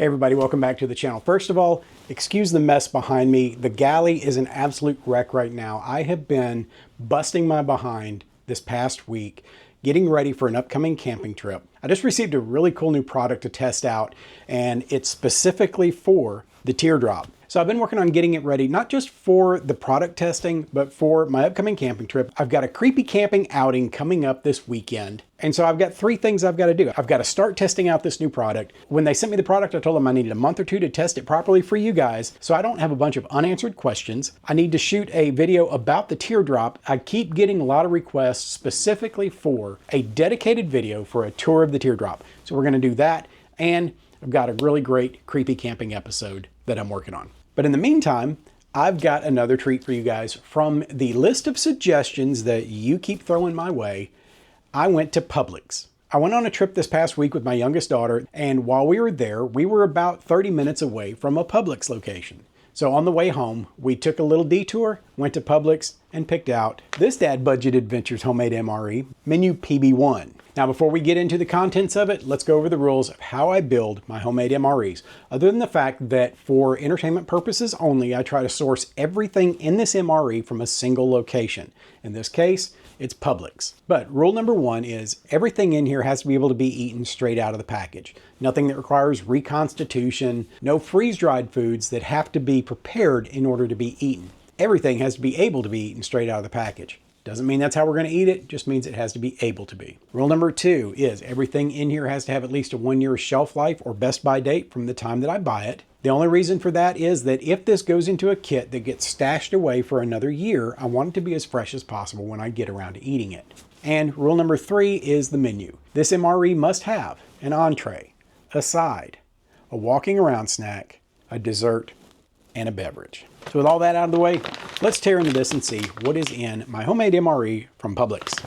Hey everybody, welcome back to the channel. First of all, excuse the mess behind me. The galley is an absolute wreck right now. I have been busting my behind this past week, getting ready for an upcoming camping trip. I just received a really cool new product to test out, and it's specifically for the teardrop. So I've been working on getting it ready, not just for the product testing, but for my upcoming camping trip. I've got a creepy camping outing coming up this weekend. And so I've got three things I've got to do. I've got to start testing out this new product. When they sent me the product, I told them I needed a month or two to test it properly for you guys, so I don't have a bunch of unanswered questions. I need to shoot a video about the teardrop. I keep getting a lot of requests specifically for a dedicated video for a tour of the teardrop. So we're going to do that, and I've got a really great creepy camping episode that I'm working on. But in the meantime, I've got another treat for you guys. From the list of suggestions that you keep throwing my way, I went to Publix. I went on a trip this past week with my youngest daughter, and while we were there, we were about 30 minutes away from a Publix location. So on the way home, we took a little detour, went to Publix, and picked out this Dad Budget Adventures Homemade MRE Menu PB1. Now, before we get into the contents of it, let's go over the rules of how I build my homemade MREs. Other than the fact that for entertainment purposes only, I try to source everything in this MRE from a single location. In this case, it's Publix. But rule number one is everything in here has to be able to be eaten straight out of the package. Nothing that requires reconstitution, no freeze-dried foods that have to be prepared in order to be eaten. Everything has to be able to be eaten straight out of the package. Doesn't mean that's how we're going to eat it, just means it has to be able to be. Rule number two is everything in here has to have at least a 1-year shelf life or best by date from the time that I buy it. The only reason for that is that if this goes into a kit that gets stashed away for another year, I want it to be as fresh as possible when I get around to eating it. And rule number three is the menu. This MRE must have an entree, a side, a walking around snack, a dessert, and a beverage. So with all that out of the way, let's tear into this and see what is in my homemade MRE from Publix.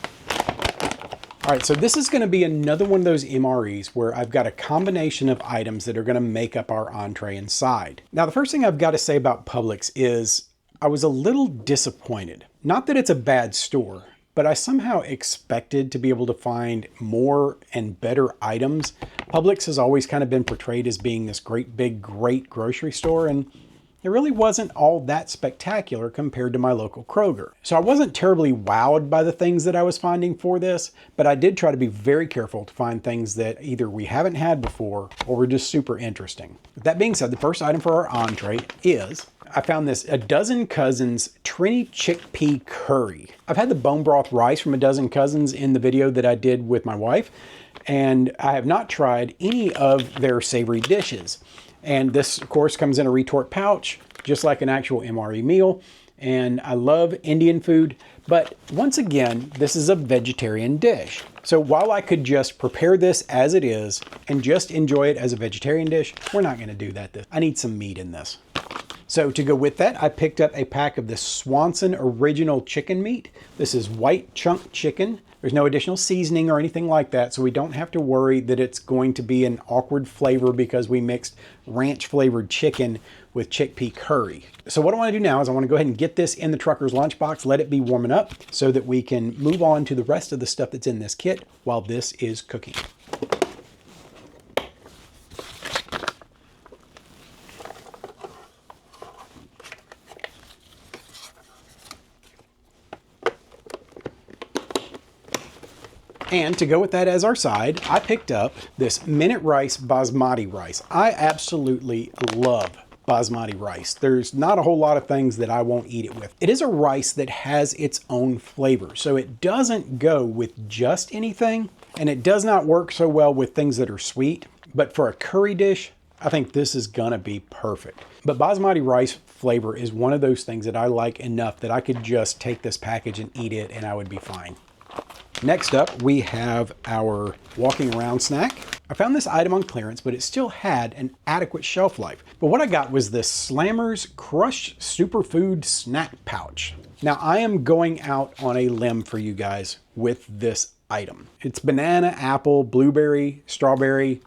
All right, so this is going to be another one of those MREs where I've got a combination of items that are going to make up our entree and side. Now, the first thing I've got to say about Publix is I was a little disappointed. Not that it's a bad store, but I somehow expected to be able to find more and better items. Publix has always kind of been portrayed as being this great, big, great grocery store, and it really wasn't all that spectacular compared to my local Kroger. So I wasn't terribly wowed by the things that I was finding for this, but I did try to be very careful to find things that either we haven't had before or were just super interesting. With that being said, the first item for our entree is, I found this A Dozen Cousins Trini Chickpea Curry. I've had the bone broth rice from A Dozen Cousins in the video that I did with my wife, and I have not tried any of their savory dishes. And this, of course, comes in a retort pouch, just like an actual MRE meal. And I love Indian food, but once again, this is a vegetarian dish. So while I could just prepare this as it is and just enjoy it as a vegetarian dish, we're not going to do that. I need some meat in this. So to go with that, I picked up a pack of this Swanson Original Chicken Meat. This is white chunk chicken. There's no additional seasoning or anything like that, so we don't have to worry that it's going to be an awkward flavor because we mixed ranch flavored chicken with chickpea curry. So what I want to do now is I want to go ahead and get this in the trucker's lunchbox, let it be warming up so that we can move on to the rest of the stuff that's in this kit while this is cooking. And to go with that as our side, I picked up this Minute Rice Basmati rice. I absolutely love basmati rice. There's not a whole lot of things that I won't eat it with. It is a rice that has its own flavor, so it doesn't go with just anything, and it does not work so well with things that are sweet. But for a curry dish, I think this is gonna be perfect. But basmati rice flavor is one of those things that I like enough that I could just take this package and eat it and I would be fine. Next up, we have our walking around snack. I found this item on clearance, but it still had an adequate shelf life. But what I got was this Slammers Crushed Superfood Snack Pouch. Now, I am going out on a limb for you guys with this item. It's banana, apple, blueberry, strawberry,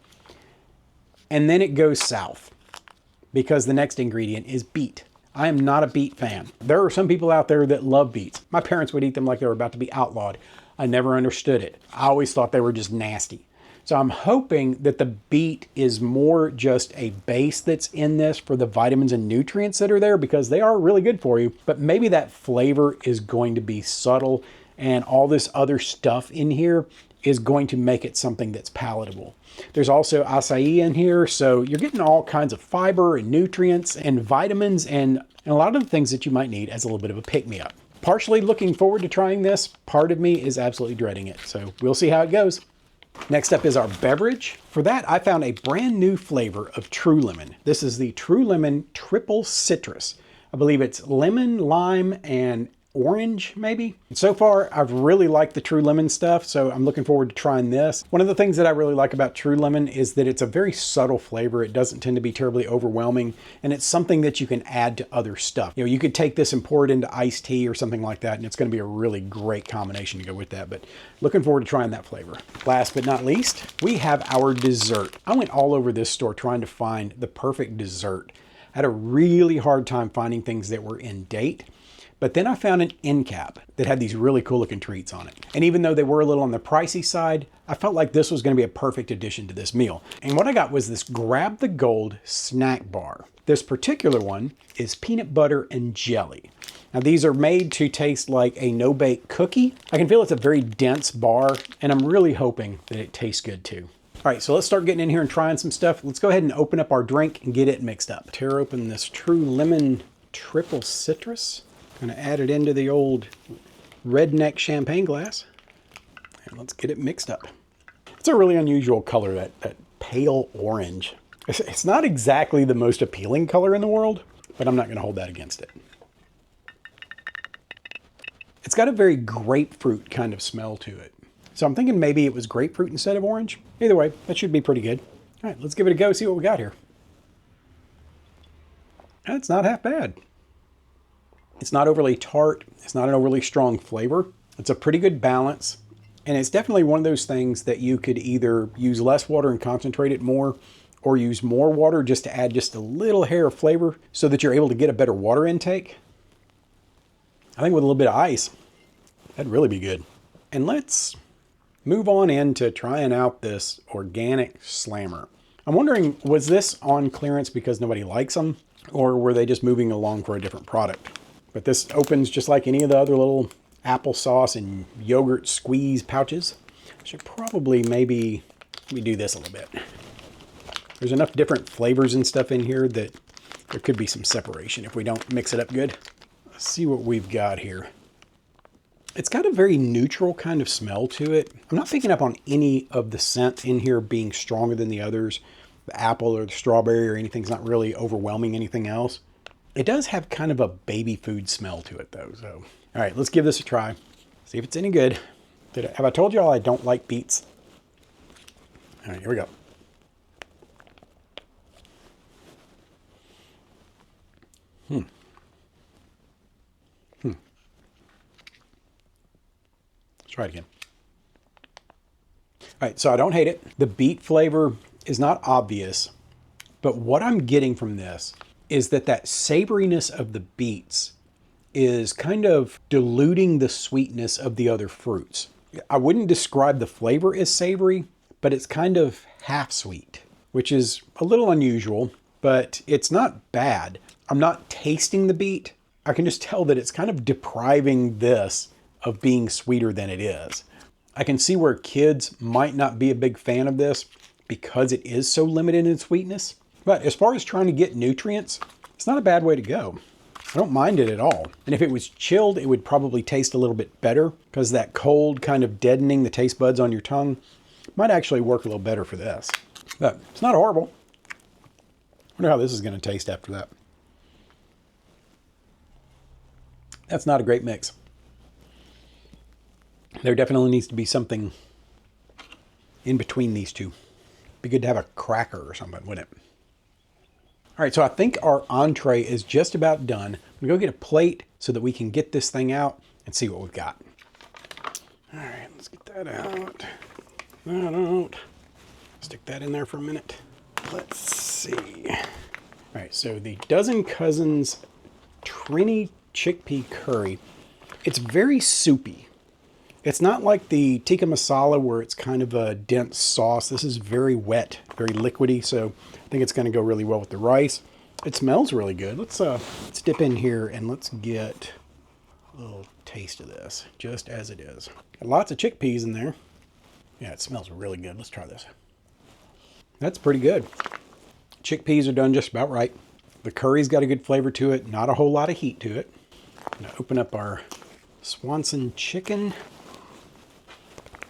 and then it goes south because the next ingredient is beet. I am not a beet fan. There are some people out there that love beets. My parents would eat them like they were about to be outlawed. I never understood it. I always thought they were just nasty. So I'm hoping that the beet is more just a base that's in this for the vitamins and nutrients that are there, because they are really good for you. But maybe that flavor is going to be subtle, and all this other stuff in here is going to make it something that's palatable. There's also acai in here, so you're getting all kinds of fiber and nutrients and vitamins and a lot of the things that you might need as a little bit of a pick-me-up. Partially looking forward to trying this. Part of me is absolutely dreading it, so we'll see how it goes. Next up is our beverage. For that, I found a brand new flavor of True Lemon. This is the True Lemon Triple Citrus. I believe it's lemon, lime, and orange, maybe. And so far, I've really liked the True Lemon stuff, so I'm looking forward to trying this. One of the things that I really like about True Lemon is that it's a very subtle flavor. It doesn't tend to be terribly overwhelming, and it's something that you can add to other stuff. You know, you could take this and pour it into iced tea or something like that, and it's going to be a really great combination to go with that, but looking forward to trying that flavor. Last but not least, we have our dessert. I went all over this store trying to find the perfect dessert. I had a really hard time finding things that were in date. But then I found an end cap that had these really cool looking treats on it. And even though they were a little on the pricey side, I felt like this was going to be a perfect addition to this meal. And what I got was this Grab the Gold snack bar. This particular one is peanut butter and jelly. Now these are made to taste like a no-bake cookie. I can feel it's a very dense bar, and I'm really hoping that it tastes good too. All right, so let's start getting in here and trying some stuff. Let's go ahead and open up our drink and get it mixed up. Tear open this True Lemon Triple Citrus. Gonna add it into the old redneck champagne glass, and let's get it mixed up. It's a really unusual color, that pale orange. It's not exactly the most appealing color in the world, but I'm not gonna hold that against it. It's got a very grapefruit kind of smell to it. So I'm thinking maybe it was grapefruit instead of orange. Either way, that should be pretty good. All right, let's give it a go, see what we got here. That's not half bad. It's not overly tart. It's not an overly strong flavor. It's a pretty good balance. And it's definitely one of those things that you could either use less water and concentrate it more, or use more water just to add just a little hair of flavor so that you're able to get a better water intake. I think with a little bit of ice, that'd really be good. And let's move on into trying out this organic slammer. I'm wondering, was this on clearance because nobody likes them, or were they just moving along for a different product? But this opens just like any of the other little applesauce and yogurt squeeze pouches. I should probably maybe do this a little bit. There's enough different flavors and stuff in here that there could be some separation if we don't mix it up good. Let's see what we've got here. It's got a very neutral kind of smell to it. I'm not picking up on any of the scent in here being stronger than the others. The apple or the strawberry or anything's not really overwhelming anything else. It does have kind of a baby food smell to it though. So, all right, let's give this a try. See if it's any good. Have I told y'all I don't like beets? All right, here we go. Let's try it again. All right, so I don't hate it. The beet flavor is not obvious, but what I'm getting from this is that savoriness of the beets is kind of diluting the sweetness of the other fruits. I wouldn't describe the flavor as savory, but it's kind of half sweet, which is a little unusual, but it's not bad. I'm not tasting the beet. I can just tell that it's kind of depriving this of being sweeter than it is. I can see where kids might not be a big fan of this because it is so limited in sweetness. But as far as trying to get nutrients, it's not a bad way to go. I don't mind it at all. And if it was chilled, it would probably taste a little bit better because that cold kind of deadening the taste buds on your tongue might actually work a little better for this. But it's not horrible. I wonder how this is going to taste after that. That's not a great mix. There definitely needs to be something in between these two. Be good to have a cracker or something, wouldn't it? All right, so I think our entree is just about done. I'm gonna go get a plate so that we can get this thing out and see what we've got. All right, let's get that out. That out. Stick that in there for a minute. Let's see. All right, so the Dozen Cousins Trini chickpea curry. It's very soupy. It's not like the tikka masala where it's kind of a dense sauce. This is very wet, very liquidy, so I think it's going to go really well with the rice. It smells really good. Let's dip in here and let's get a little taste of this, just as it is. Got lots of chickpeas in there. Yeah, it smells really good. Let's try this. That's pretty good. Chickpeas are done just about right. The curry's got a good flavor to it, not a whole lot of heat to it. I'm gonna open up our Swanson chicken.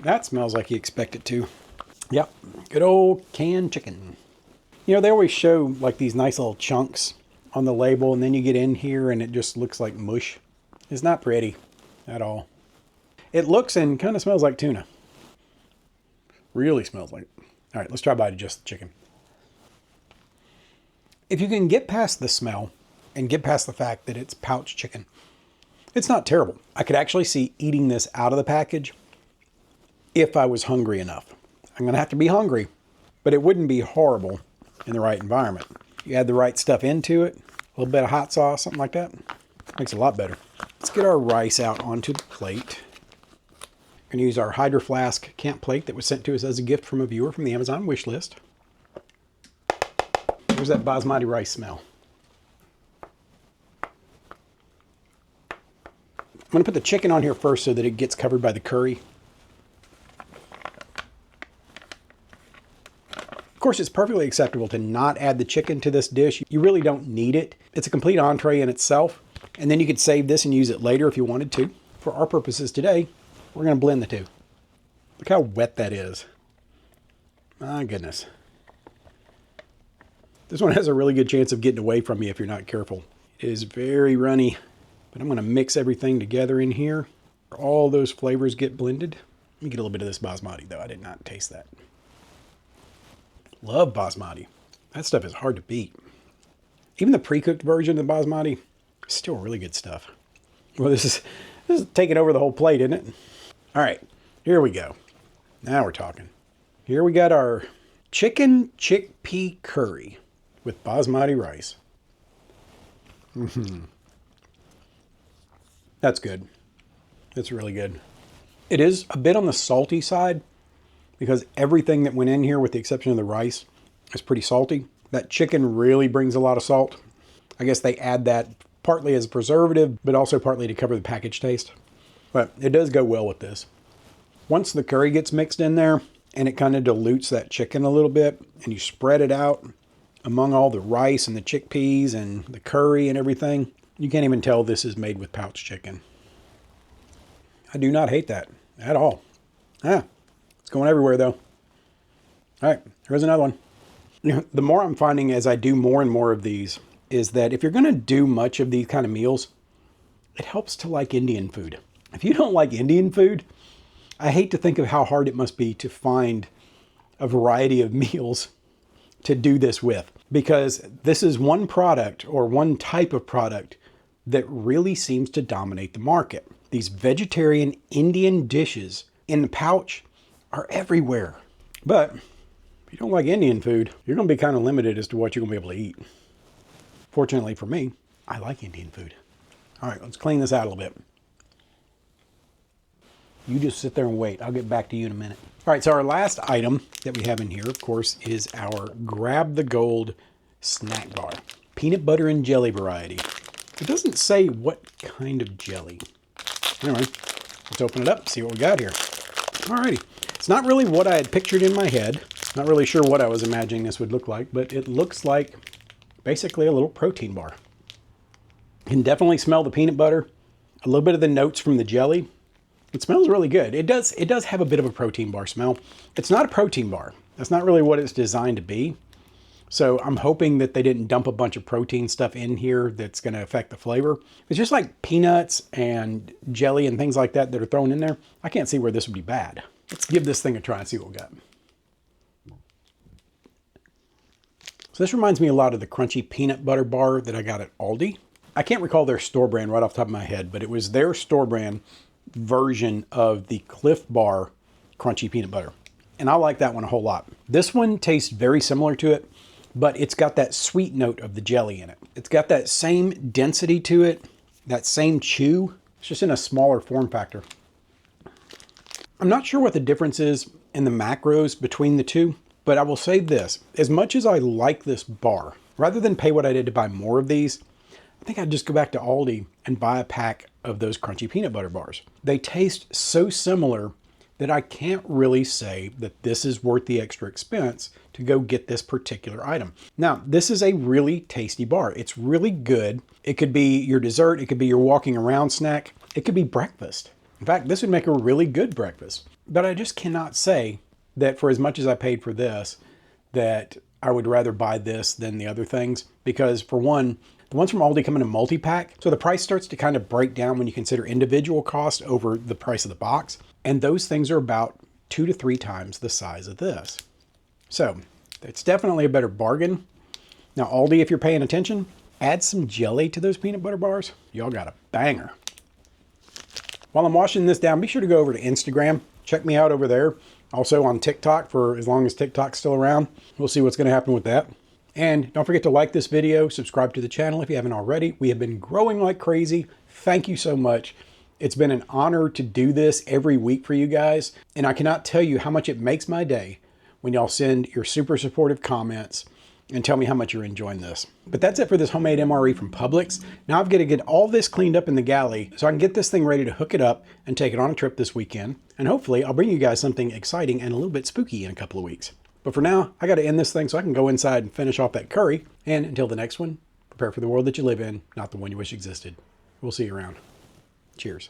That smells like you expect it to. Yep, good old canned chicken. You know, they always show like these nice little chunks on the label, and then you get in here and it just looks like mush. It's not pretty at all. It looks and kind of smells like tuna. Really smells like. All right, let's try a bite of just the chicken. If you can get past the smell and get past the fact that it's pouch chicken, it's not terrible. I could actually see eating this out of the package if I was hungry enough. I'm gonna have to be hungry, but it wouldn't be horrible in the right environment. You add the right stuff into it, a little bit of hot sauce, something like that, makes it a lot better. Let's get our rice out onto the plate. I'm gonna use our Hydro Flask camp plate that was sent to us as a gift from a viewer from the Amazon wish list. There's that basmati rice smell. I'm gonna put the chicken on here first so that it gets covered by the curry. Of course, it's perfectly acceptable to not add the chicken to this dish. You really don't need it. It's a complete entree in itself. And then you could save this and use it later if you wanted to. For our purposes today, we're gonna blend the two. Look how wet that is. My goodness. This one has a really good chance of getting away from you if you're not careful. It is very runny, but I'm gonna mix everything together in here. All those flavors get blended. Let me get a little bit of this basmati though. I did not taste that. Love basmati. That stuff is hard to beat. Even the pre-cooked version of the basmati is still really good stuff. Well, this is taking over the whole plate, isn't it? All right, here we go. Now we're talking. Here we got our chicken chickpea curry with basmati rice. That's good. It's really good. It is a bit on the salty side because everything that went in here, with the exception of the rice, is pretty salty. That chicken really brings a lot of salt. I guess they add that partly as a preservative, but also partly to cover the package taste. But it does go well with this. Once the curry gets mixed in there and it kind of dilutes that chicken a little bit and you spread it out among all the rice and the chickpeas and the curry and everything, you can't even tell this is made with pouch chicken. I do not hate that at all. It's going everywhere though. All right, here's another one. You know, the more I'm finding as I do more and more of these is that if you're going to do much of these kind of meals, it helps to like Indian food. If you don't like Indian food, I hate to think of how hard it must be to find a variety of meals to do this with, because this is one product or one type of product that really seems to dominate the market. These vegetarian Indian dishes in the pouch are everywhere. But if you don't like Indian food, you're going to be kind of limited as to what you're going to be able to eat. Fortunately for me, I like Indian food. All right, let's clean this out a little bit. You just sit there and wait. I'll get back to you in a minute. All right, so our last item that we have in here, of course, is our Grab the Gold snack bar. Peanut butter and jelly variety. It doesn't say what kind of jelly. Anyway, let's open it up and see what we got here. Alrighty. It's not really what I had pictured in my head. Not really sure what I was imagining this would look like, but it looks like basically a little protein bar. You can definitely smell the peanut butter, a little bit of the notes from the jelly. It smells really good. It does have a bit of a protein bar smell. It's not a protein bar. That's not really what it's designed to be. So I'm hoping that they didn't dump a bunch of protein stuff in here that's going to affect the flavor. It's just like peanuts and jelly and things like that that are thrown in there. I can't see where this would be bad. Let's give this thing a try and see what we got. So this reminds me a lot of the crunchy peanut butter bar that I got at Aldi. I can't recall their store brand right off the top of my head, but it was their store brand version of the Cliff Bar crunchy peanut butter. And I like that one a whole lot. This one tastes very similar to it, but it's got that sweet note of the jelly in it. It's got that same density to it, that same chew. It's just in a smaller form factor. I'm not sure what the difference is in the macros between the two, but I will say this. As much as I like this bar, rather than pay what I did to buy more of these, I think I'd just go back to Aldi and buy a pack of those crunchy peanut butter bars. They taste so similar that I can't really say that this is worth the extra expense to go get this particular item. Now, this is a really tasty bar. It's really good. It could be your dessert. It could be your walking around snack. It could be breakfast. In fact, this would make a really good breakfast. But I just cannot say that for as much as I paid for this, that I would rather buy this than the other things. Because for one, the ones from Aldi come in a multi-pack. So the price starts to kind of break down when you consider individual cost over the price of the box. And those things are about 2 to 3 times the size of this. So it's definitely a better bargain. Now, Aldi, if you're paying attention, add some jelly to those peanut butter bars. Y'all got a banger. While I'm washing this down, be sure to go over to Instagram. Check me out over there. Also on TikTok for as long as TikTok's still around. We'll see what's going to happen with that. And don't forget to like this video, subscribe to the channel if you haven't already. We have been growing like crazy. Thank you so much. It's been an honor to do this every week for you guys. And I cannot tell you how much it makes my day when y'all send your super supportive comments and tell me how much you're enjoying this. But that's it for this homemade MRE from Publix. Now I've got to get all this cleaned up in the galley so I can get this thing ready to hook it up and take it on a trip this weekend. And hopefully I'll bring you guys something exciting and a little bit spooky in a couple of weeks. But for now, I got to end this thing so I can go inside and finish off that curry. And until the next one, prepare for the world that you live in, not the one you wish existed. We'll see you around. Cheers.